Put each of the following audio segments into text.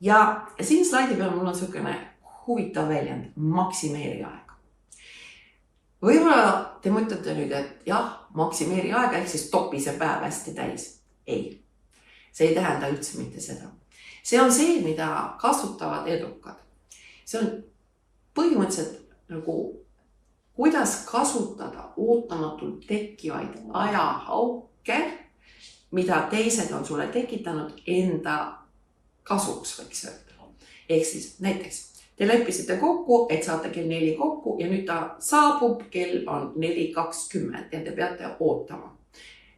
Ja siin slaidi peal mul on selline huvitav väljend, maksimeeri aega. Võib-olla te mõtlete nüüd, et jah, maksimeeri aega ehk siis topi see päev hästi täis. Ei, see ei tähenda üldse mitte seda. See on see, mida kasutavad edukad. See on põhimõtteliselt nagu, kuidas kasutada ootamatult tekkivaid ajahauke, mida teised on sulle tekitanud enda kasuks, võiks öelda. Ehk siis näiteks te leppisite kokku, et saate kell 4 kokku ja nüüd ta saabub, kell on 4:20 ja te peate ootama.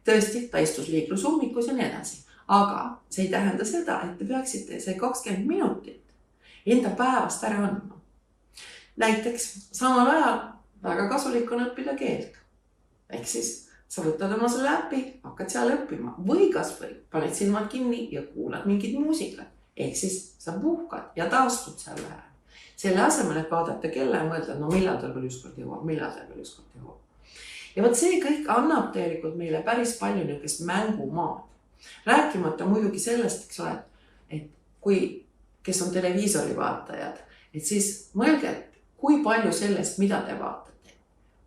Tõesti, ta istus liiklusummikus ja nii edasi. Aga see ei tähenda seda, et te peaksite see 20 minutit enda päevast ära andma. Näiteks samal ajal väga kasulik on õppida keelt. Ehk siis sa võtad oma selle äpi, hakkad seal õppima või kas või paned silmad kinni ja kuulad mingit muusikat. Ehk siis sa puhkad ja taastud seal läheb. Selle asemel, et vaadata kella ja mõelda, no millal tal veel ükskord jõuab. Ja võt see kõik annab tegelikult meile päris palju niisugust mängumaad. Rääkimata muidugi sellest, eks ole, et kui, kes on televiisori vaatajad, et siis mõelge, et kui palju sellest, mida te vaatate,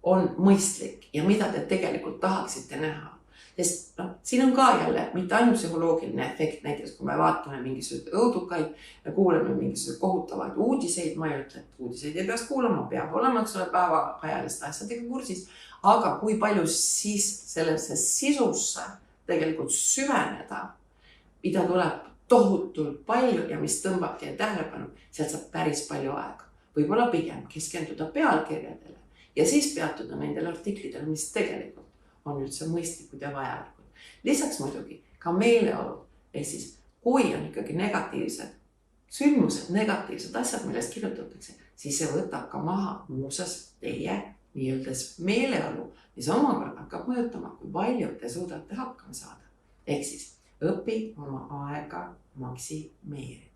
on mõistlik ja mida te tegelikult tahaksite näha. Sest siin on ka jälle mitte ainult psühholoogiline efekt, näiteks kui me vaatame mingisuguseid õudukaid ja kuuleme mingisuguseid kohutavaid uudiseid, ma ei ütle, et uudiseid ei peaks kuulama, peab olema, eks ole, päevakajaliste asjadega kursis, aga kui palju siis sellesse sisusse tegelikult süveneda, mida tuleb tohutult palju ja mis tõmbab teie tähelepanu, sealt saab päris palju aega. Võib-olla pigem keskenduda pealkirjadele ja siis peatuda nendel artiklidel, mis tegelikult on üldse mõistlikud ja vajalikud. Lisaks muidugi ka meeleolu, ehk siis kui on ikkagi negatiivsed sündmused, negatiivsed asjad, millest kirjutatakse, siis see võtab ka maha muuseas teie nii-öeldes meeleolu, mis omakorda hakkab mõjutama, kui palju te suudate hakkama saada. Ehk siis õpi oma aega maksimeerida.